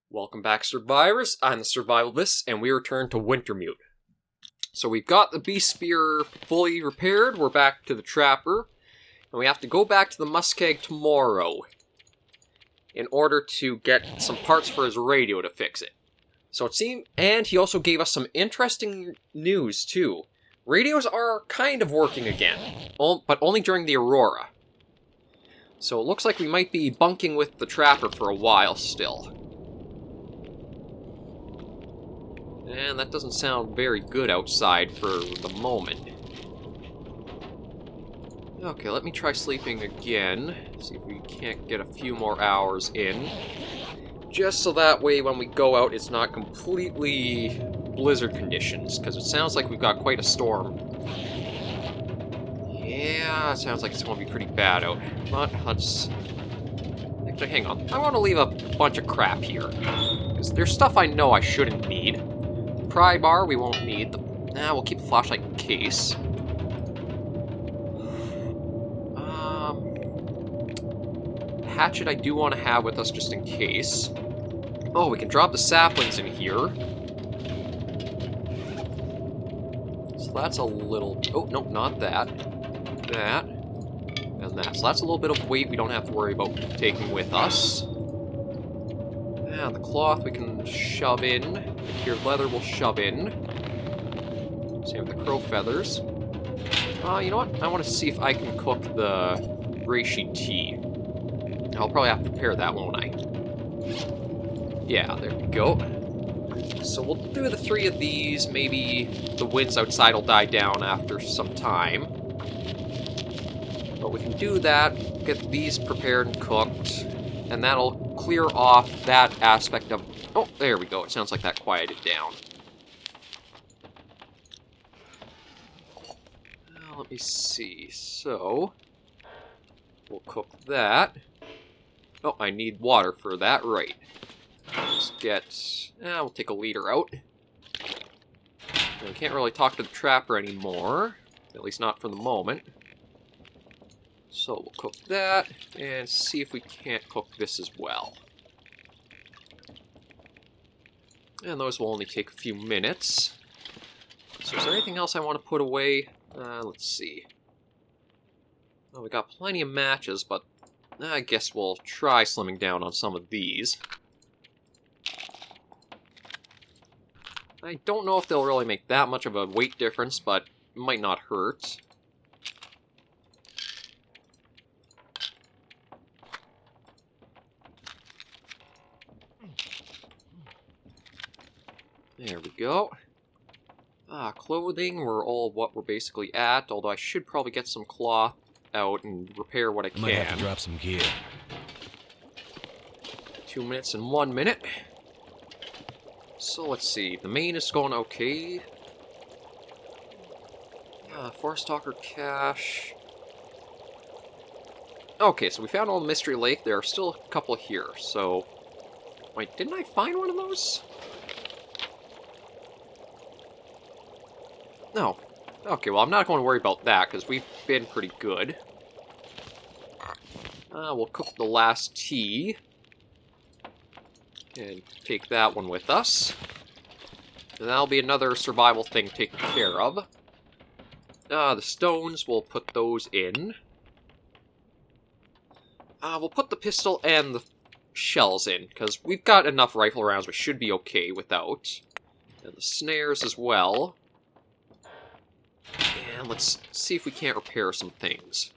Welcome back, survivors. I'm the SurvivalVis, and we return to Wintermute. So we've got the beast spear fully repaired, we're back to the trapper, and we have to go back to the muskeg tomorrow in order to get some parts for his radio to fix it. So it seemed, and he also gave us some interesting news too. Radios are kind of working again, but only during the aurora. So it looks like we might be bunking with the trapper for a while still. And that doesn't sound very good outside for the moment. Okay, let me try sleeping again. See if we can't get a few more hours in. Just so that way when we go out it's not completely blizzard conditions, because it sounds like we've got quite a storm. Yeah, it sounds like it's going to be pretty bad out. But let's... Actually, hang on. I want to leave a bunch of crap here. Because there's stuff I know I shouldn't need. Pry bar we won't need. We'll keep the flashlight in case. Hatchet I do want to have with us just in case. Oh, we can drop the saplings in here. So that's a little... Oh, no, not that. That. And that. So that's a little bit of weight we don't have to worry about taking with us. And the cloth we can shove in. The cured leather we'll shove in. Same with the crow feathers. You know what? I want to see if I can cook the reishi tea. I'll probably have to prepare that, won't I? Yeah, there we go. So we'll do the 3 of these. Maybe the winds outside will die down after some time. But we can do that, get these prepared and cooked, and that'll clear off that aspect of... Oh, there we go. It sounds like that quieted down. Let me see. So, we'll cook that. Oh, I need water for that, right. Let's get... we'll take a liter out. We can't really talk to the trapper anymore. At least not for the moment. So we'll cook that, and see if we can't cook this as well. And those will only take a few minutes. So is there anything else I want to put away? Let's see. Well, we got plenty of matches, but I guess we'll try slimming down on some of these. I don't know if they'll really make that much of a weight difference, but it might not hurt. There we go. Clothing, we're all what we're basically at, although I should probably get some cloth out and repair what I can. Might have to drop some gear. 2 minutes and 1 minute. So let's see, the main is going okay. Forest Stalker cache. Okay, so we found all the Mystery Lake. There are still a couple here, so... Wait, didn't I find one of those? No. Okay, well, I'm not going to worry about that, because we've been pretty good. We'll cook the last tea. And take that one with us. And that'll be another survival thing taken care of. The stones, we'll put those in. We'll put the pistol and the shells in, because we've got enough rifle rounds we should be okay without. And the snares as well. And let's see if we can't repair some things.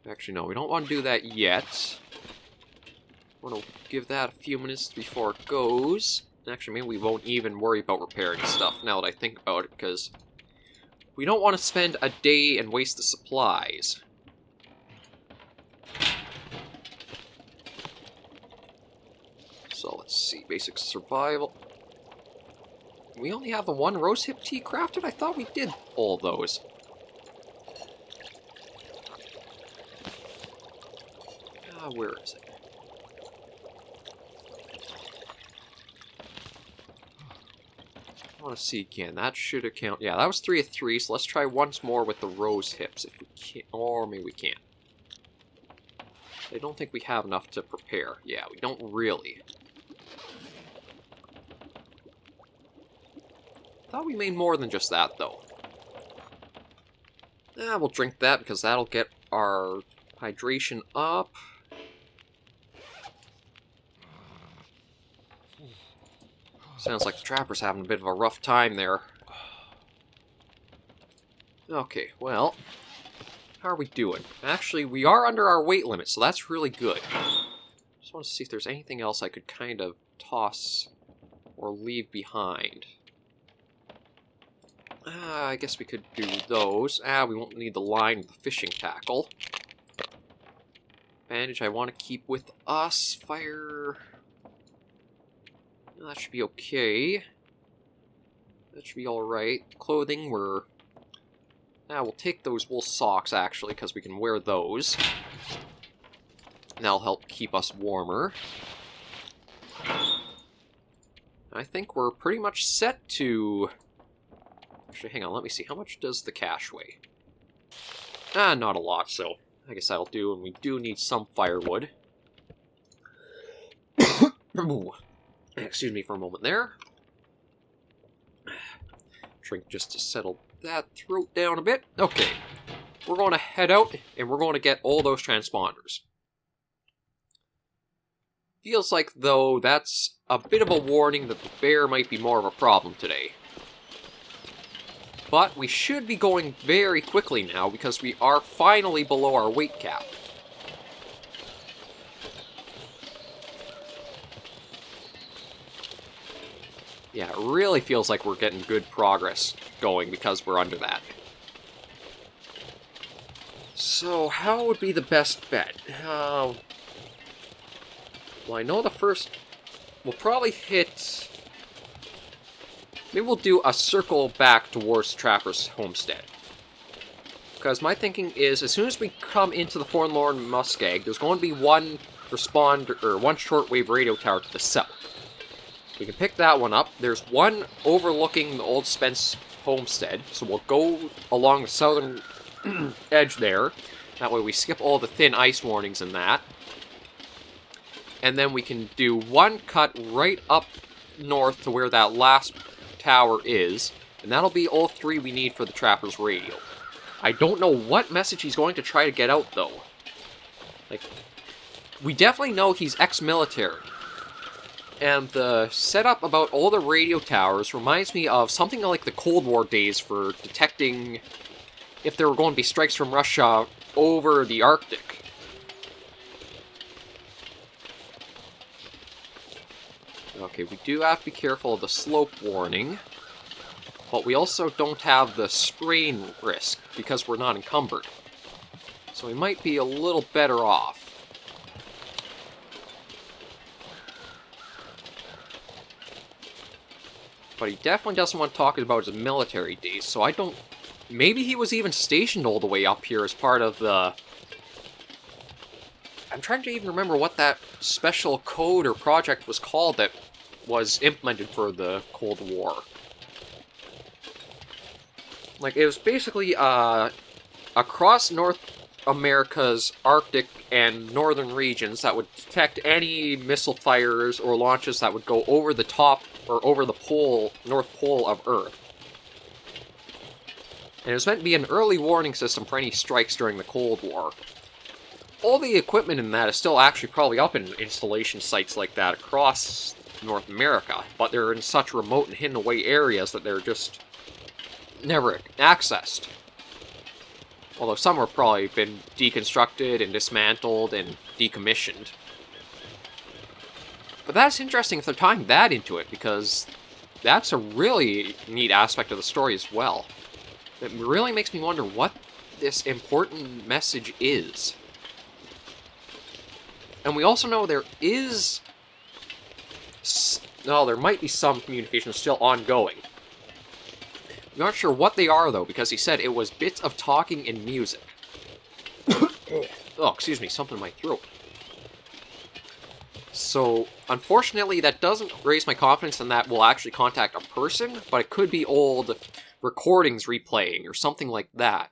Actually, no, we don't want to do that yet. I want to give that a few minutes before it goes. Actually, maybe we won't even worry about repairing stuff now that I think about it, because we don't want to spend a day and waste the supplies. So let's see, basic survival. We only have the 1 rosehip tea crafted? I thought we did all those. Where is it? I want to see again. That should account. Yeah, that was 3 of 3, so let's try once more with the rose hips if we can. Or maybe we can't. I don't think we have enough to prepare. Yeah, we don't really. Thought we made more than just that, though. We'll drink that because that'll get our hydration up. Sounds like the trapper's having a bit of a rough time there. Okay, well, how are we doing? Actually, we are under our weight limit, so that's really good. Just want to see if there's anything else I could kind of toss or leave behind. I guess we could do those. We won't need the line with the fishing tackle. Bandage I want to keep with us. Fire... that should be okay. That should be alright. Clothing, we'll take those wool socks, actually, because we can wear those. And that'll help keep us warmer. I think we're pretty much set to... Actually, hang on, let me see. How much does the cache weigh? Not a lot, so I guess that'll do, and we do need some firewood. Excuse me for a moment there. Drink just to settle that throat down a bit. Okay, we're going to head out, and we're going to get all those transponders. Feels like, though, that's a bit of a warning that the bear might be more of a problem today. But we should be going very quickly now, because we are finally below our weight cap. Yeah, it really feels like we're getting good progress going because we're under that. So, how would be the best bet? Well, I know the first... We'll probably hit... Maybe we'll do a circle back towards Trapper's homestead. Because my thinking is, as soon as we come into the Forlorn Muskeg, there's going to be one responder, or one shortwave radio tower to the south. We can pick that one up. There's one overlooking the old Spence homestead, so we'll go along the southern edge there. That way we skip all the thin ice warnings and that. And then we can do one cut right up north to where that last tower is, and that'll be all three we need for the Trapper's radio. I don't know what message he's going to try to get out, though. Like, we definitely know he's ex-military. And the setup about all the radio towers reminds me of something like the Cold War days for detecting if there were going to be strikes from Russia over the Arctic. Okay, we do have to be careful of the slope warning, but we also don't have the sprain risk because we're not encumbered. So we might be a little better off. But he definitely doesn't want to talk about his military days, so I don't... Maybe he was even stationed all the way up here as part of the... I'm trying to even remember what that special code or project was called that was implemented for the Cold War. Like, it was basically, across North America's Arctic and northern regions that would detect any missile fires or launches that would go over the top or over the pole, North Pole of Earth. And it was meant to be an early warning system for any strikes during the Cold War. All the equipment in that is still actually probably up in installation sites like that across North America, but they're in such remote and hidden away areas that they're just never accessed. Although some have probably been deconstructed and dismantled and decommissioned. But that's interesting if they're tying that into it, because that's a really neat aspect of the story as well. It really makes me wonder what this important message is. And we also know there is... No, there might be some communication still ongoing. I'm not sure what they are, though, because he said it was bits of talking and music. Oh, excuse me, something in my throat. So, unfortunately, that doesn't raise my confidence in that we'll actually contact a person, but it could be old recordings replaying or something like that.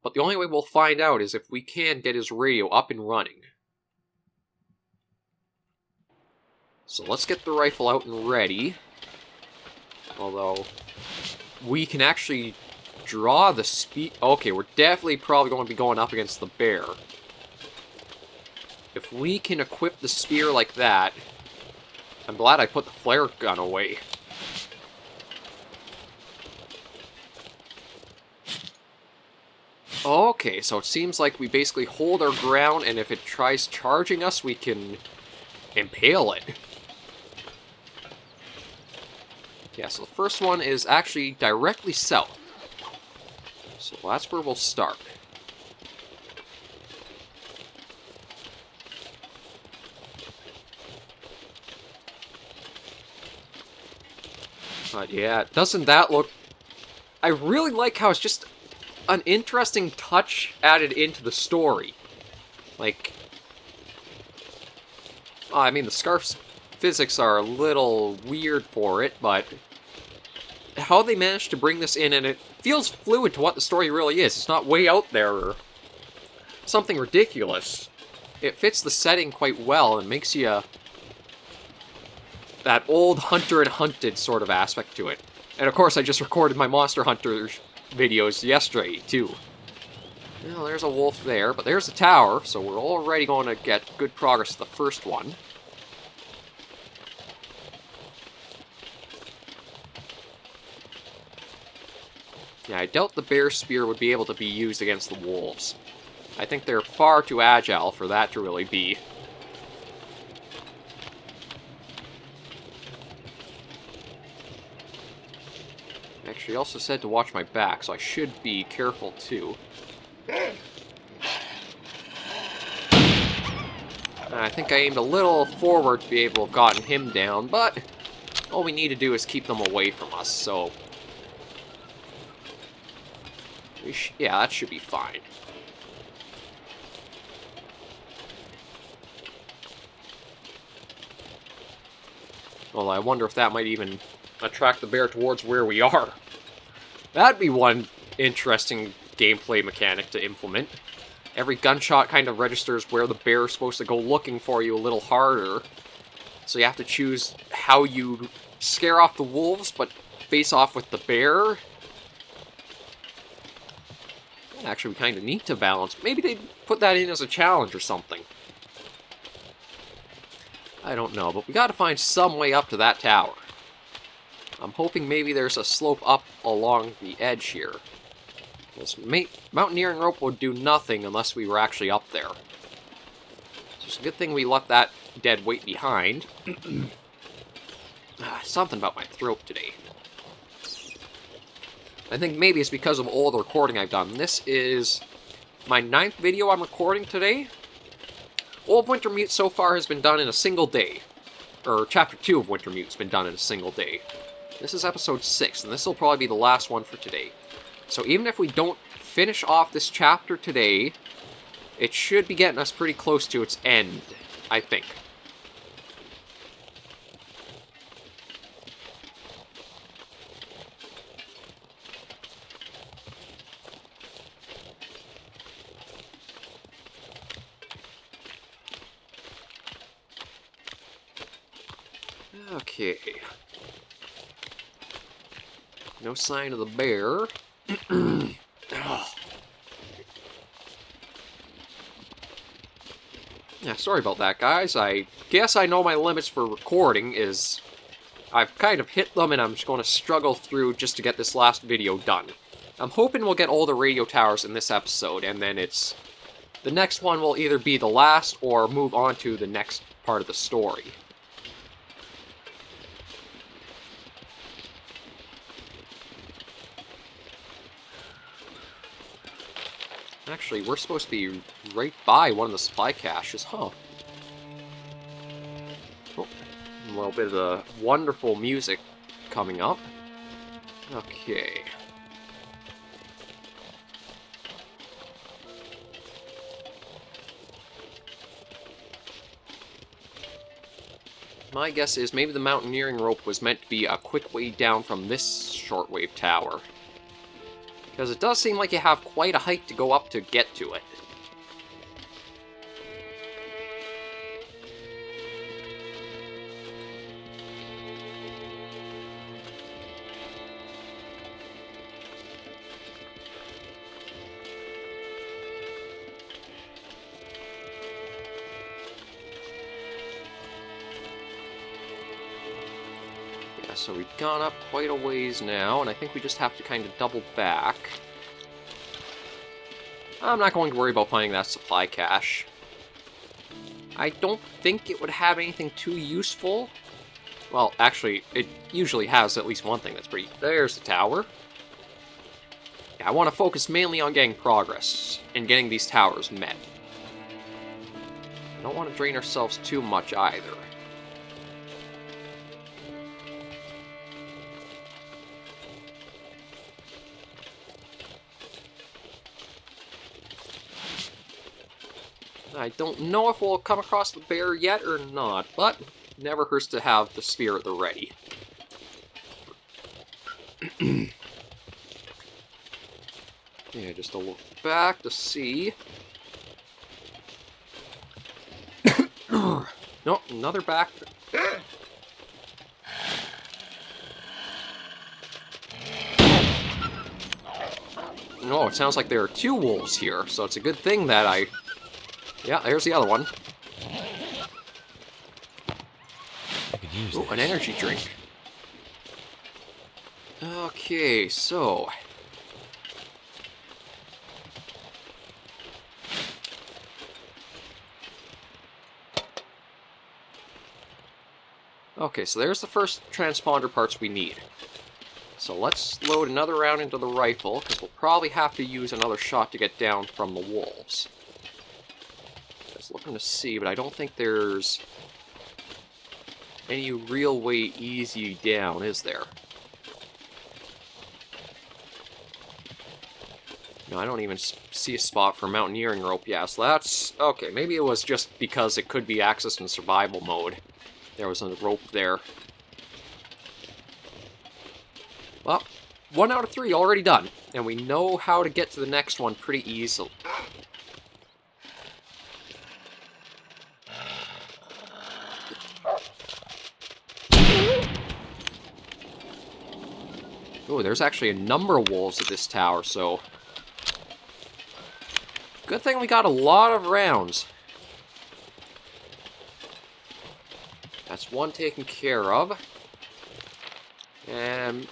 But the only way we'll find out is if we can get his radio up and running. So let's get the rifle out and ready. Although, we can actually draw the speed... Okay, we're definitely probably going to be going up against the bear. If we can equip the spear like that... I'm glad I put the flare gun away. Okay, so it seems like we basically hold our ground, and if it tries charging us, we can impale it. Yeah, so the first one is actually directly south. So that's where we'll start. But yeah, doesn't that look... I really like how it's just an interesting touch added into the story. Like... I mean, the scarf's physics are a little weird for it, but... how they managed to bring this in, and it feels fluid to what the story really is. It's not way out there or something ridiculous. It fits the setting quite well and makes you that old Hunter and Hunted sort of aspect to it. And of course, I just recorded my Monster Hunter videos yesterday, too. Well, there's a wolf there, but there's the tower, so we're already going to get good progress to the first one. Yeah, I doubt the bear spear would be able to be used against the wolves. I think they're far too agile for that to really be. Actually, I also said to watch my back, so I should be careful too. I think I aimed a little forward to be able to have gotten him down, but all we need to do is keep them away from us, so... yeah, that should be fine. Well, I wonder if that might even attract the bear towards where we are. That'd be one interesting gameplay mechanic to implement. Every gunshot kind of registers where the bear is supposed to go looking for you a little harder. So you have to choose how you scare off the wolves, but face off with the bear. Actually, we kind of need to balance. Maybe they'd put that in as a challenge or something. I don't know, but we gotta find some way up to that tower. I'm hoping maybe there's a slope up along the edge here. This mountaineering rope would do nothing unless we were actually up there. So it's a good thing we left that dead weight behind. Something about my throat today. I think maybe it's because of all the recording I've done. This is my 9th video I'm recording today. All of Wintermute so far has been done in a single day. Or Chapter 2 of Wintermute has been done in a single day. This is Episode 6, and this will probably be the last one for today. So even if we don't finish off this chapter today, it should be getting us pretty close to its end, I think. Okay. No sign of the bear. Yeah, sorry about that, guys. I guess I know my limits for recording is... I've kind of hit them, and I'm just going to struggle through just to get this last video done. I'm hoping we'll get all the radio towers in this episode, and then it's... the next one will either be the last, or move on to the next part of the story. Actually, we're supposed to be right by one of the supply caches, huh? Oh, a little bit of the wonderful music coming up. Okay. My guess is maybe the mountaineering rope was meant to be a quick way down from this shortwave tower. Because it does seem like you have quite a hike to go up to get to it. So we've gone up quite a ways now, and I think we just have to kind of double back. I'm not going to worry about finding that supply cache. I don't think it would have anything too useful. Well, actually, it usually has at least one thing that's pretty... There's the tower. Yeah, I want to focus mainly on getting progress and getting these towers met. I don't want to drain ourselves too much either. I don't know if we'll come across the bear yet or not, but never hurts to have the spear at the ready. Yeah, just a look back to see. Nope, another back. No, it sounds like there are two wolves here, so it's a good thing that I... Yeah, there's the other one. Oh, an energy drink. Okay, so... Okay, so there's the first transponder parts we need. So let's load another round into the rifle, because we'll probably have to use another shot to get down from the wolves. Just looking to see, but I don't think there's any real way easy down, is there? No, I don't even see a spot for mountaineering rope. Yeah, so that's... Okay, maybe it was just because it could be accessed in survival mode. There was a rope there. Well, 1 out of 3 already done. And we know how to get to the next one pretty easily. Oh, there's actually a number of wolves at this tower, so... Good thing we got a lot of rounds. That's one taken care of. And...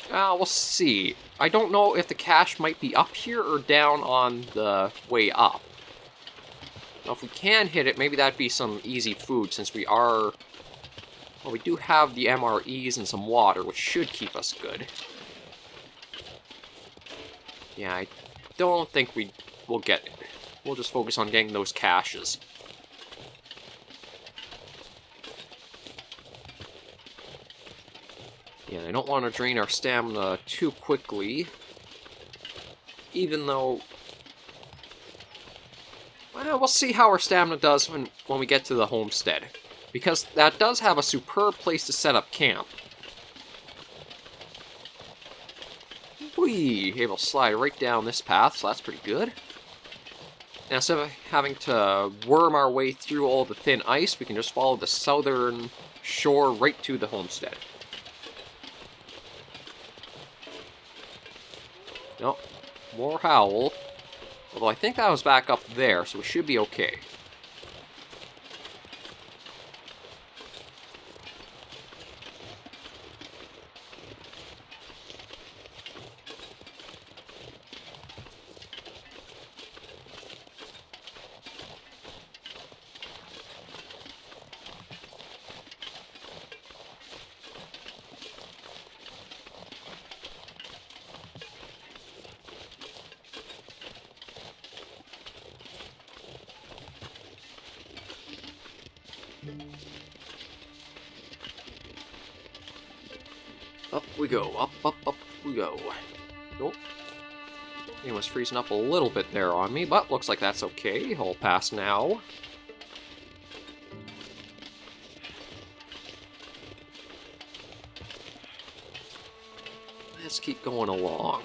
we'll see. I don't know if the cache might be up here or down on the way up. Now, if we can hit it, maybe that'd be some easy food, since we are... Well, we do have the MREs and some water, which should keep us good. Yeah, I don't think we will get it. We'll just focus on getting those caches. Yeah, I don't want to drain our stamina too quickly. Even though... Well, we'll see how our stamina does when we get to the homestead. Because that does have a superb place to set up camp. Whee! Able to slide right down this path, so that's pretty good. Now, instead of having to worm our way through all the thin ice, we can just follow the southern shore right to the homestead. Nope, more howl. Although I think that was back up there, so we should be okay. Up we go, up we go. Nope. It was freezing up a little bit there on me, but looks like that's okay. I'll pass now. Let's keep going along.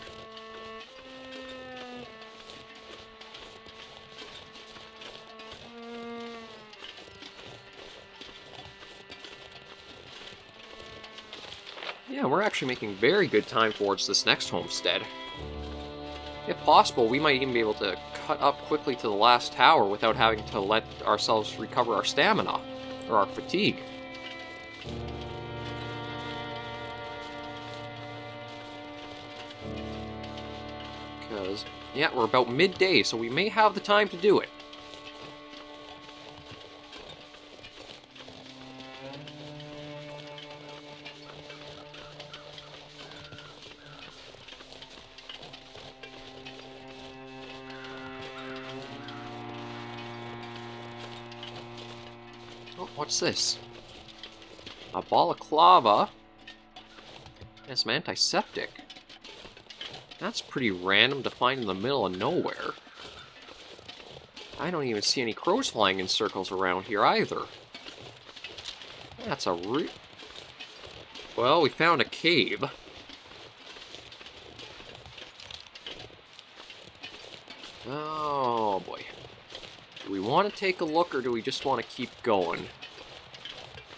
Yeah, we're actually making very good time towards this next homestead. If possible, we might even be able to cut up quickly to the last tower without having to let ourselves recover our stamina, or our fatigue. Because, yeah, we're about midday, so we may have the time to do it. Oh, what's this? A balaclava and some antiseptic. That's pretty random to find in the middle of nowhere. I don't even see any crows flying in circles around here either. That's a Well, we found a cave. Oh boy. Do we want to take a look, or do we just want to keep going?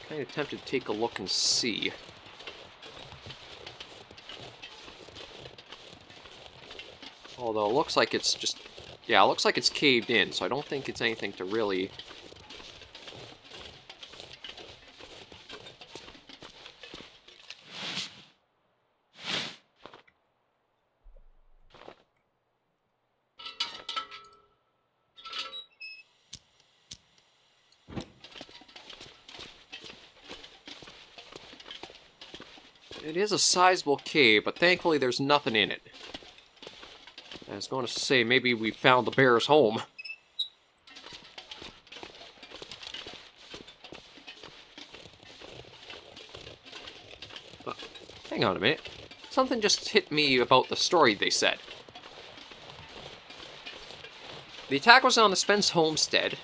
Kind of tempted to take a look and see. Although it looks like it's just... Yeah, it looks like it's caved in, so I don't think it's anything to really... It is a sizable cave, but thankfully there's nothing in it. I was going to say, maybe we found the bear's home. Hang on a minute. Something just hit me about the story they said. The attack was on the Spence homestead.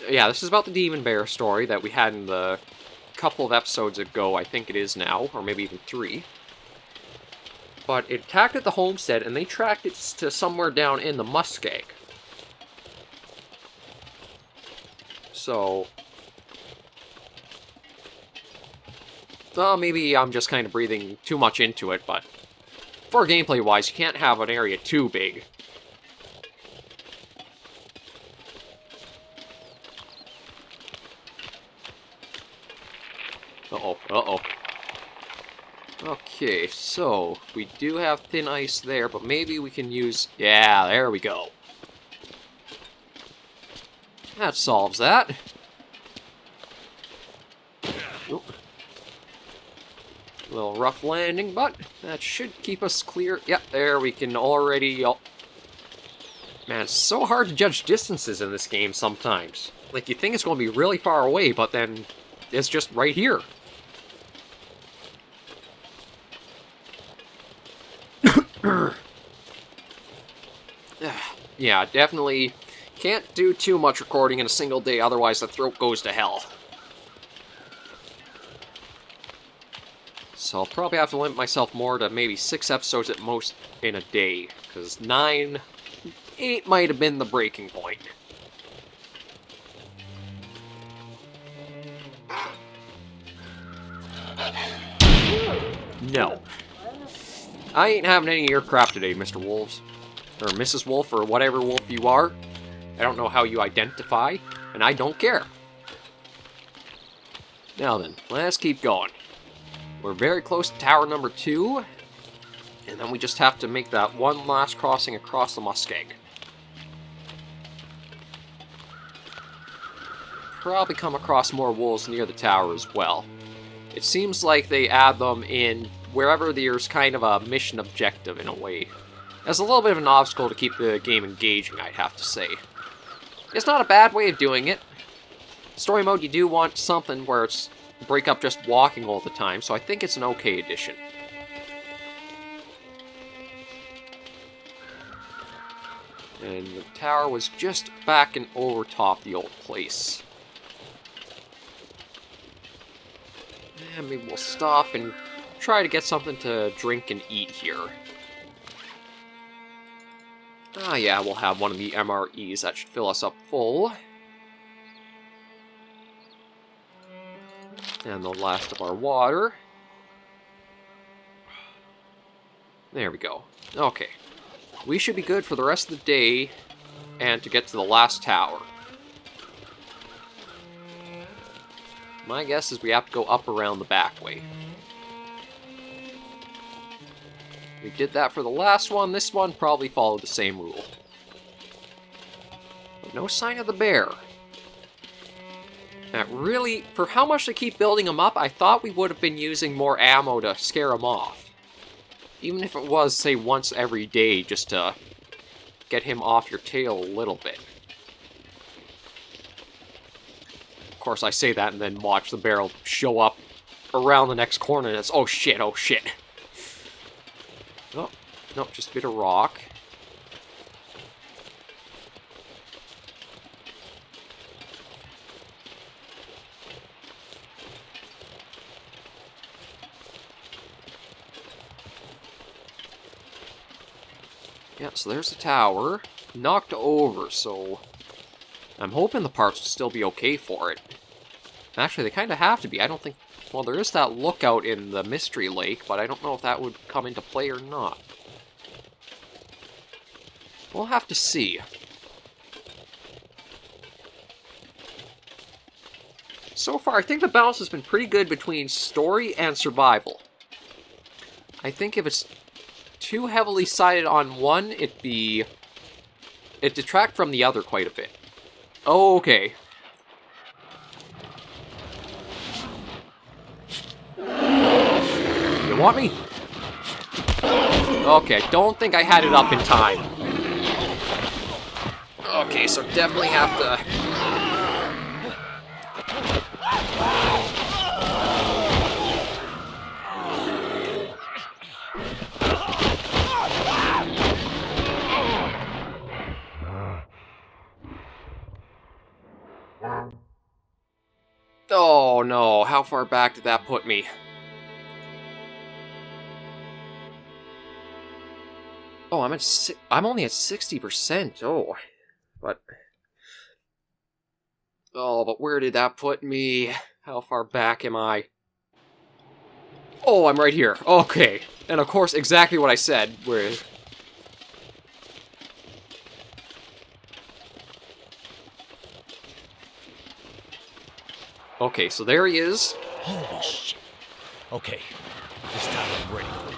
Yeah, this is about the demon bear story that we had in the couple of episodes ago, I think it is now, or maybe even 3. But it attacked at the homestead, and they tracked it to somewhere down in the muskeg. So... well, maybe I'm just kind of breathing too much into it, but... for gameplay-wise, you can't have an area too big. Uh-oh, uh-oh. Okay, so, we do have thin ice there, but maybe we can use... yeah, there we go. That solves that. Oop. A little rough landing, but that should keep us clear. Yep, there we can already... man, it's so hard to judge distances in this game sometimes. Like, you think it's going to be really far away, but then it's just right here. Yeah, definitely can't do too much recording in a single day, otherwise the throat goes to hell. So I'll probably have to limit myself more to maybe 6 episodes at most in a day, because 8 might have been the breaking point. No. I ain't having any of your crap today, Mr. Wolves. Or Mrs. Wolf, or whatever wolf you are. I don't know how you identify, and I don't care. Now then, let's keep going. We're very close to tower number 2, and then we just have to make that one last crossing across the muskeg. Probably come across more wolves near the tower as well. It seems like they add them in wherever there's kind of a mission objective in a way. As a little bit of an obstacle to keep the game engaging, I'd have to say. It's not a bad way of doing it. Story mode, you do want something where it's break up just walking all the time, so I think it's an okay addition. And the tower was just back and over top the old place. And maybe we'll stop and try to get something to drink and eat here. Ah yeah, we'll have one of the MREs. That should fill us up full. And the last of our water. There we go. Okay. We should be good for the rest of the day and to get to the last tower. My guess is we have to go up around the back way. We did that for the last one. This one probably followed the same rule. But no sign of the bear. That really, for how much they keep building him up, I thought we would have been using more ammo to scare him off. Even if it was, say, once every day, just to get him off your tail a little bit. Of course, I say that and then watch the bear show up around the next corner and it's, oh shit, oh shit. Oh, no, just a bit of rock. Yeah, so there's the tower. Knocked over, so I'm hoping the parts will still be okay for it. Actually, they kind of have to be. I don't think... Well, there is that lookout in the Mystery Lake, but I don't know if that would come into play or not. We'll have to see. So far, I think the balance has been pretty good between story and survival. I think if it's too heavily sided on one, it'd detract from the other quite a bit. Oh, okay. You want me? Okay, I don't think I had it up in time. Okay, so definitely have to... Oh no, how far back did that put me? Oh, I'm only at 60%. Oh, but... Oh, but where did that put me? How far back am I? Oh, I'm right here. Okay. And of course, exactly what I said. Where... Okay, so there he is. Holy shit. Okay, this time I'm ready for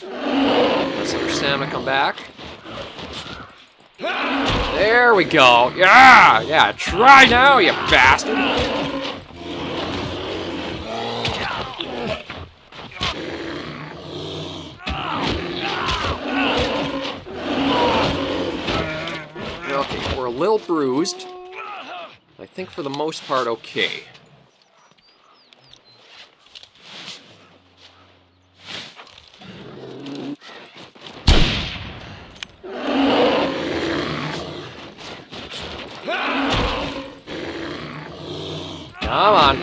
you. Let's let your stamina come back. There we go. Yeah! Yeah, try now, you bastard! Okay, we're a little bruised. I think for the most part, okay. Come on.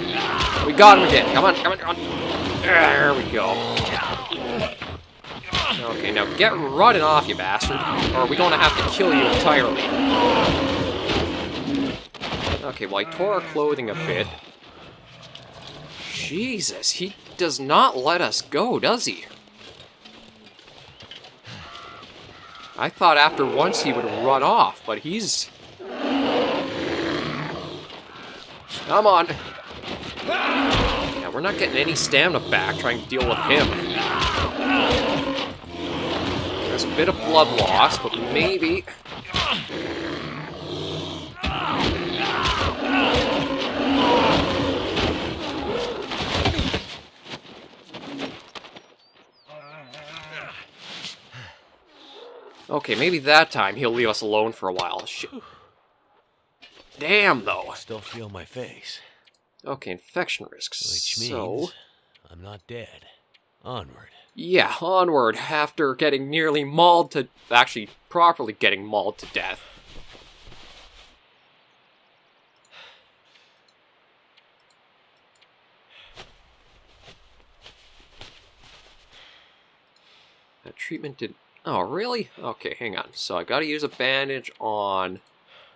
We got him again. Come on, come on, come on. There we go. Okay, now get running off, you bastard. Or are we going to have to kill you entirely? Okay, well, I tore our clothing a bit. Jesus, he does not let us go, does he? I thought after once he would run off, but he's... Come on. Yeah, we're not getting any stamina back trying to deal with him. There's a bit of blood loss, but maybe... Okay, maybe that time he'll leave us alone for a while. Shit. Damn, though. I still feel my face. Okay, infection risks. Which means I'm not dead. Onward. Yeah, onward, after getting nearly mauled to... Actually, properly getting mauled to death. That treatment did... Oh, really? Okay, hang on. So I gotta use a bandage on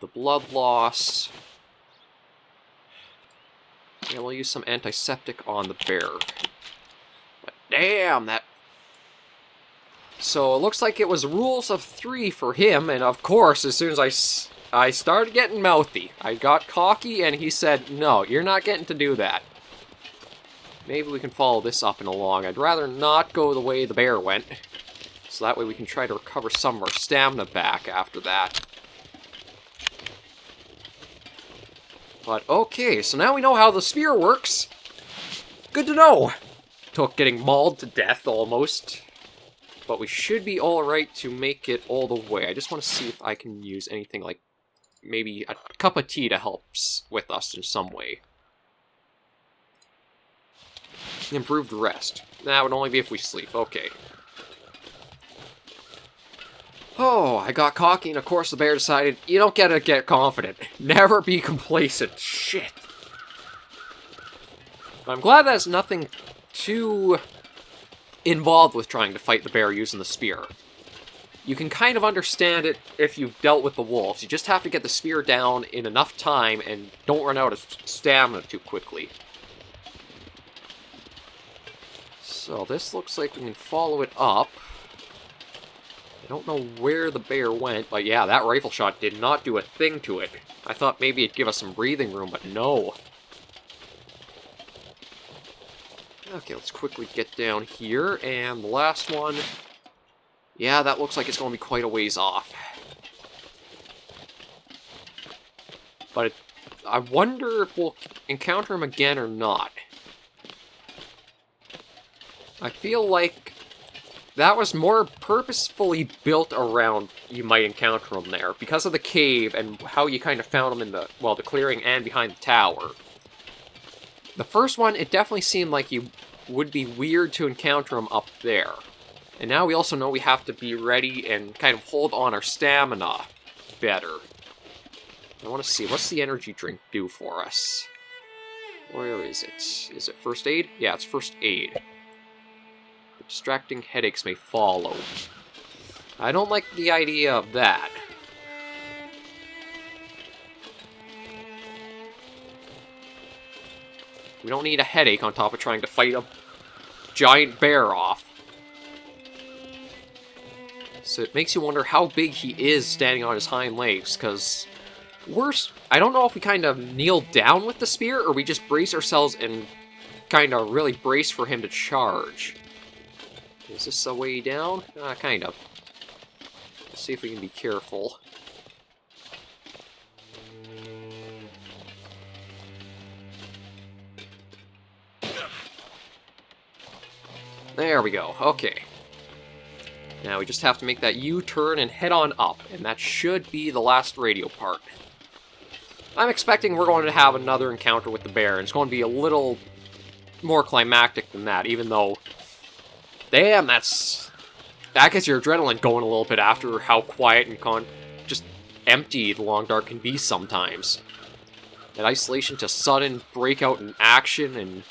the blood loss. And we'll use some antiseptic on the bear. But damn, that So it looks like it was rules of 3 for him, and of course, as soon as I started getting mouthy, I got cocky, and he said, no, you're not getting to do that. Maybe we can follow this up and along. I'd rather not go the way the bear went, so that way we can try to recover some of our stamina back after that. But okay, so now we know how the spear works. Good to know. Took getting mauled to death almost. But we should be alright to make it all the way. I just want to see if I can use anything like maybe a cup of tea to help with us in some way. Improved rest. That would only be if we sleep. Okay. Oh, I got cocky, and of course the bear decided, you don't gotta get confident. Never be complacent. Shit. But I'm glad that's nothing too involved with trying to fight the bear using the spear. You can kind of understand it if you've dealt with the wolves. You just have to get the spear down in enough time and don't run out of stamina too quickly. So this looks like we can follow it up. I don't know where the bear went, but yeah, that rifle shot did not do a thing to it. I thought maybe it'd give us some breathing room, but no. Okay, let's quickly get down here, and the last one... Yeah, that looks like it's going to be quite a ways off. But I wonder if we'll encounter him again or not. I feel like that was more purposefully built around you might encounter him there, because of the cave and how you kind of found him in the, well, the clearing and behind the tower. The first one, it definitely seemed like you would be weird to encounter him up there. And now we also know we have to be ready and kind of hold on our stamina better. I want to see, what's the energy drink do for us? Where is it? Is it first aid? Yeah, it's first aid. Distracting headaches may follow. I don't like the idea of that. We don't need a headache on top of trying to fight a giant bear off. So it makes you wonder how big he is standing on his hind legs, because I don't know if we kind of kneel down with the spear, or we just brace ourselves and kind of really brace for him to charge. Is this a way down? Kind of. Let's see if we can be careful. There we go. Okay. Now we just have to make that U-turn and head on up, and that should be the last radio part. I'm expecting we're going to have another encounter with the bear, and it's going to be a little more climactic than that, even though... Damn, that gets your adrenaline going a little bit after how quiet and just empty the Long Dark can be sometimes. That isolation to sudden breakout in action and...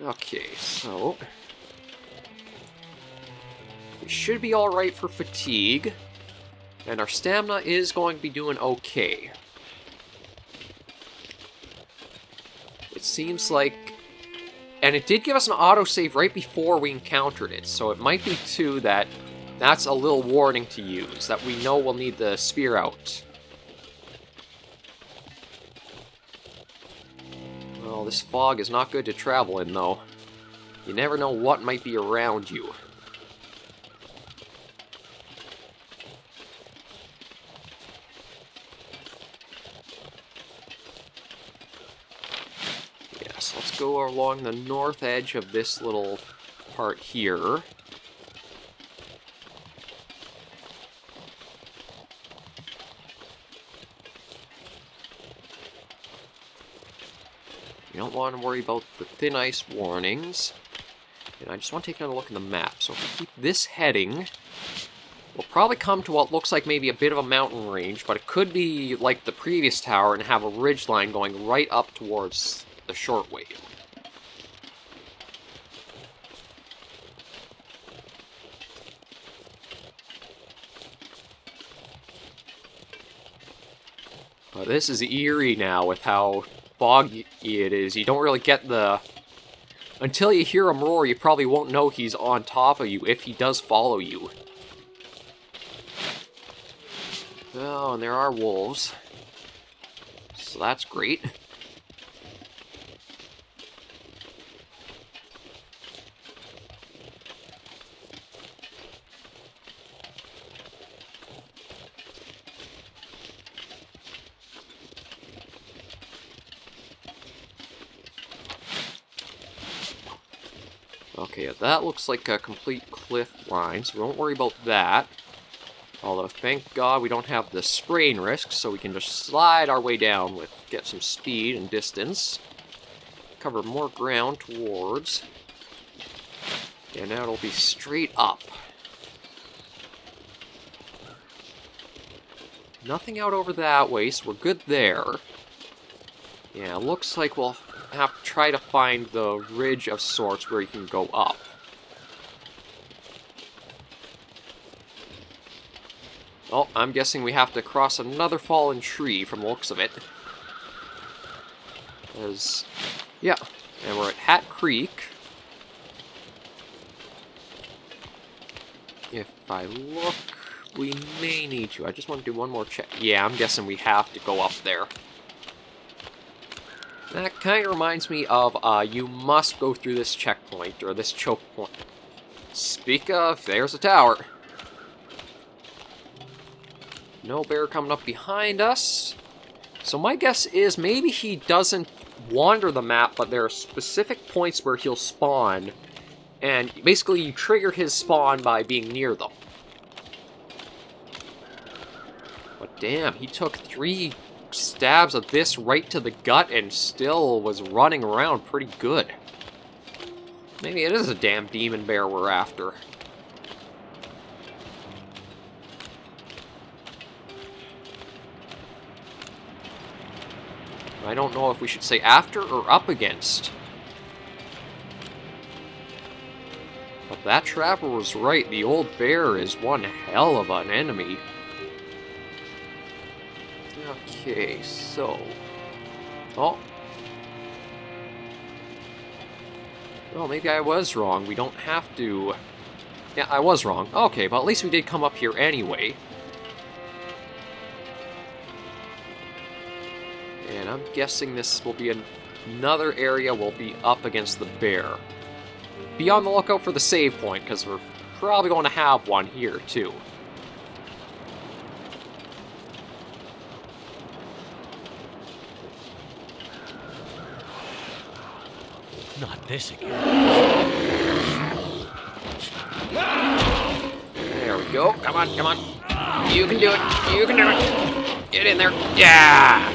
Okay, so... we should be alright for fatigue, and our stamina is going to be doing okay. It seems like... And it did give us an autosave right before we encountered it, so it might be too that that's a little warning to use, that we know we'll need the spear out. Well, this fog is not good to travel in, though. You never know what might be around you. Yes, let's go along the north edge of this little part here. You don't want to worry about the thin ice warnings. And I just want to take another look at the map. So if we keep this heading, we'll probably come to what looks like maybe a bit of a mountain range, but it could be like the previous tower and have a ridge line going right up towards the shortwave. But this is eerie now with how foggy it is. You don't really get the until you hear him roar, you probably won't know he's on top of you if he does follow you. Oh, and there are wolves. So that's great. Okay, that looks like a complete cliff line, so we won't worry about that. Although, thank God we don't have the spraying risk, so we can just slide our way down with, get some speed and distance. Cover more ground towards. And now it'll be straight up. Nothing out over that way, so we're good there. Yeah, looks like we'll have to try to find the ridge of sorts where you can go up. Oh, I'm guessing we have to cross another fallen tree from the looks of it. Yeah, and we're at Hat Creek. If I look, we may need to. I just want to do one more check. Yeah, I'm guessing we have to go up there. That kind of reminds me of, you must go through this checkpoint, or this choke point. Speak of, there's a tower. No bear coming up behind us. So my guess is maybe he doesn't wander the map, but there are specific points where he'll spawn. And basically you trigger his spawn by being near them. But damn, he took 3 stabs of this right to the gut and still was running around pretty good. Maybe it is a damn demon bear we're after. I don't know if we should say after or up against. But that trapper was right. The old bear is one hell of an enemy. Okay, so... Oh. Oh, maybe I was wrong. We don't have to... Yeah, I was wrong. Okay, but at least we did come up here anyway. And I'm guessing this will be another area we'll be up against the bear. Be on the lookout for the save point, because we're probably going to have one here, too. Not this again. There we go. Come on, come on. You can do it. You can do it. Get in there. Yeah!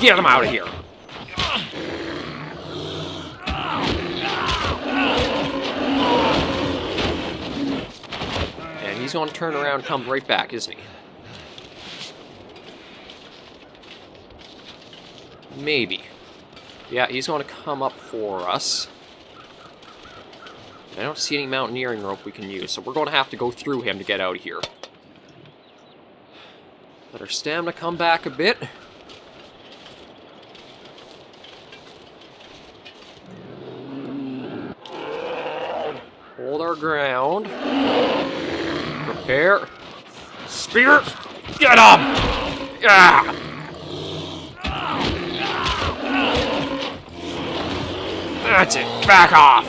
Get him out of here. And he's going to turn around and come right back, isn't he? Maybe. Yeah, he's going to come up for us. I don't see any mountaineering rope we can use, so we're going to have to go through him to get out of here. Let our stamina come back a bit. Hold our ground. Prepare. Spear! Get him! Yeah! That's it. Back off.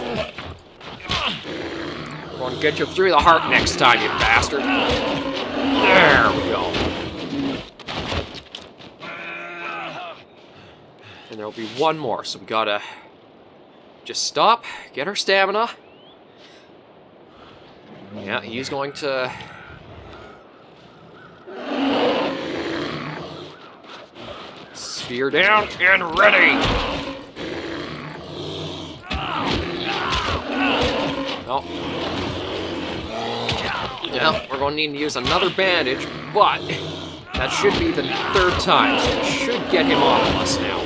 We're going to get you through the heart next time, you bastard. There we go. And there'll be one more, so we gotta just stop, get our stamina. Yeah, he's going to... Spear down and ready! Oh. Yeah, we're going to need to use another bandage, but that should be the 3rd time, so we should get him off of us now.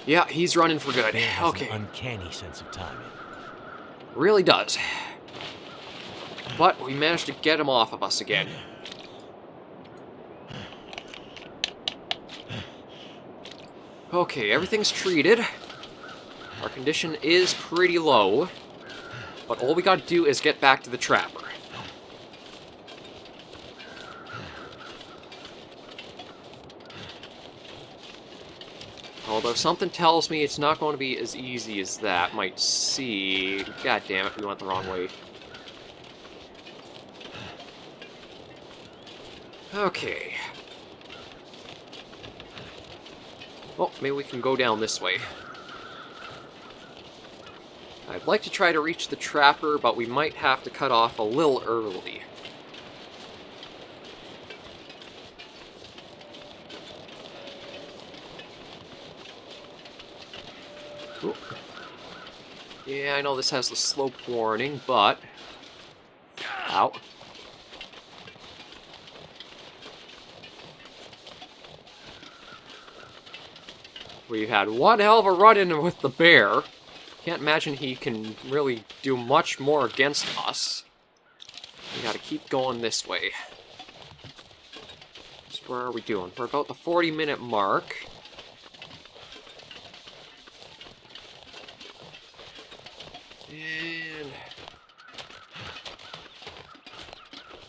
Yeah, he's running for good. Okay. An uncanny sense of timing. Really does. But we managed to get him off of us again. Okay, everything's treated. Our condition is pretty low. But all we gotta do is get back to the trapper. Although something tells me it's not going to be as easy as that might seem. God damn it, we went the wrong way. Okay. Well, maybe we can go down this way. I'd like to try to reach the trapper, but we might have to cut off a little early. Ooh. Yeah, I know this has the slope warning, but... Ow. We've had one hell of a run-in with the bear. Can't imagine he can really do much more against us. We gotta keep going this way. So where are we doing? We're about the 40-minute mark. And...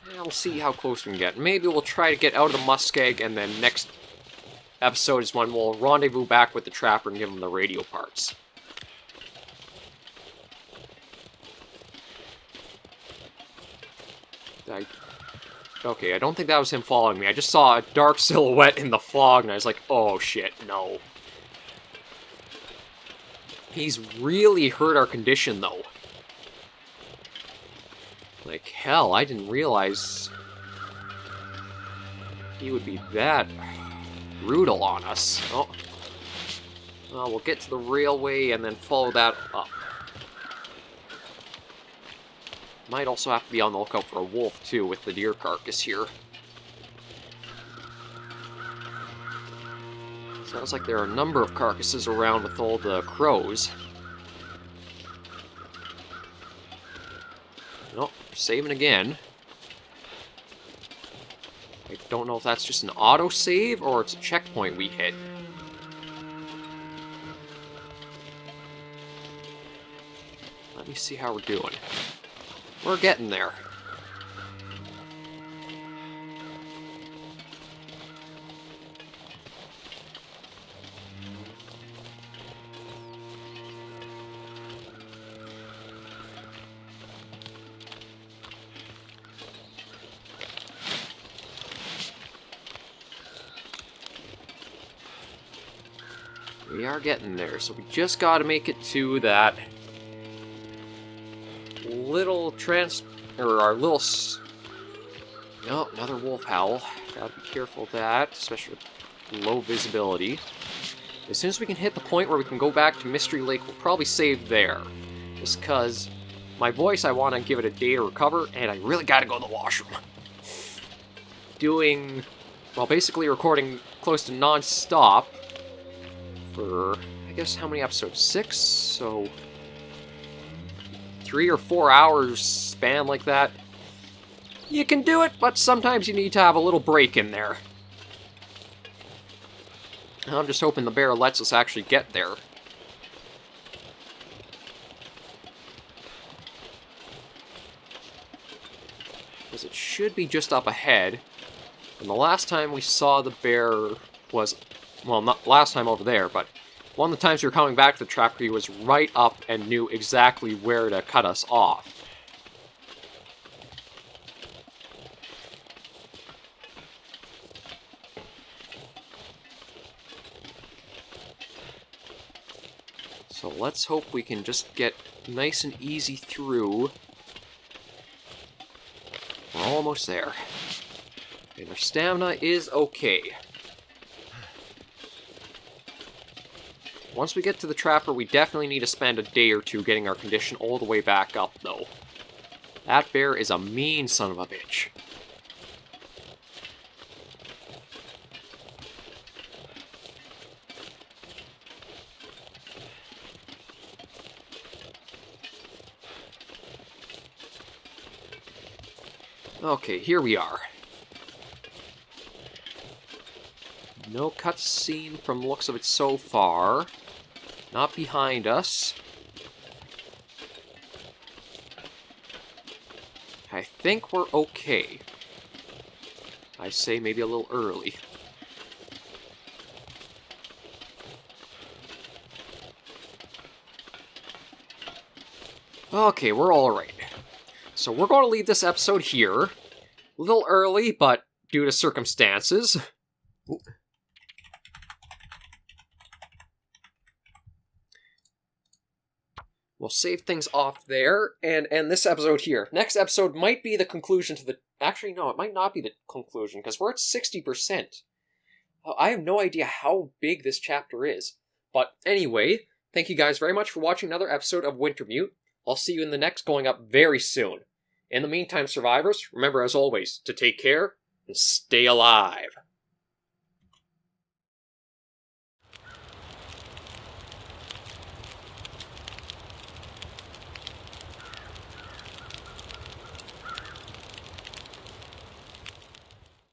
yeah, we'll see how close we can get. Maybe we'll try to get out of the muskeg, and then next episode is when we'll rendezvous back with the trapper and give him the radio parts. Okay, I don't think that was him following me. I just saw a dark silhouette in the fog, and I was like, oh shit, no. He's really hurt our condition, though. Like, hell, I didn't realize he would be that brutal on us. Oh. Well, we'll get to the railway and then follow that up. Might also have to be on the lookout for a wolf, too, with the deer carcass here. Sounds like there are a number of carcasses around with all the crows. Nope, saving again. I don't know if that's just an auto-save or it's a checkpoint we hit. Let me see how we're doing. We're getting there. We are getting there, so we just gotta make it to that little our little oh, another wolf howl. Gotta be careful of that, especially with low visibility. As soon as we can hit the point where we can go back to Mystery Lake, we'll probably save there. Just because my voice, I want to give it a day to recover, and I really gotta go to the washroom. Well, basically recording close to non-stop for, I guess, how many episodes? 6? So 3 or 4 hours span like that. You can do it, but sometimes you need to have a little break in there. I'm just hoping the bear lets us actually get there. Because it should be just up ahead. And the last time we saw the bear was, well, not last time over there, but one of the times we were coming back to the trapper, he was right up and knew exactly where to cut us off. So let's hope we can just get nice and easy through. We're almost there. And our stamina is okay. Once we get to the trapper, we definitely need to spend a day or two getting our condition all the way back up, though. That bear is a mean son of a bitch. Okay, here we are. No cutscene from the looks of it so far. Not behind us. I think we're okay. I say maybe a little early. Okay, we're alright. So we're going to leave this episode here. A little early, but due to circumstances. Ooh. We'll save things off there and end this episode here. Next episode might be the conclusion to the... Actually, no, it might not be the conclusion, because we're at 60%. I have no idea how big this chapter is. But anyway, thank you guys very much for watching another episode of Wintermute. I'll see you in the next going up very soon. In the meantime, survivors, remember as always to take care and stay alive.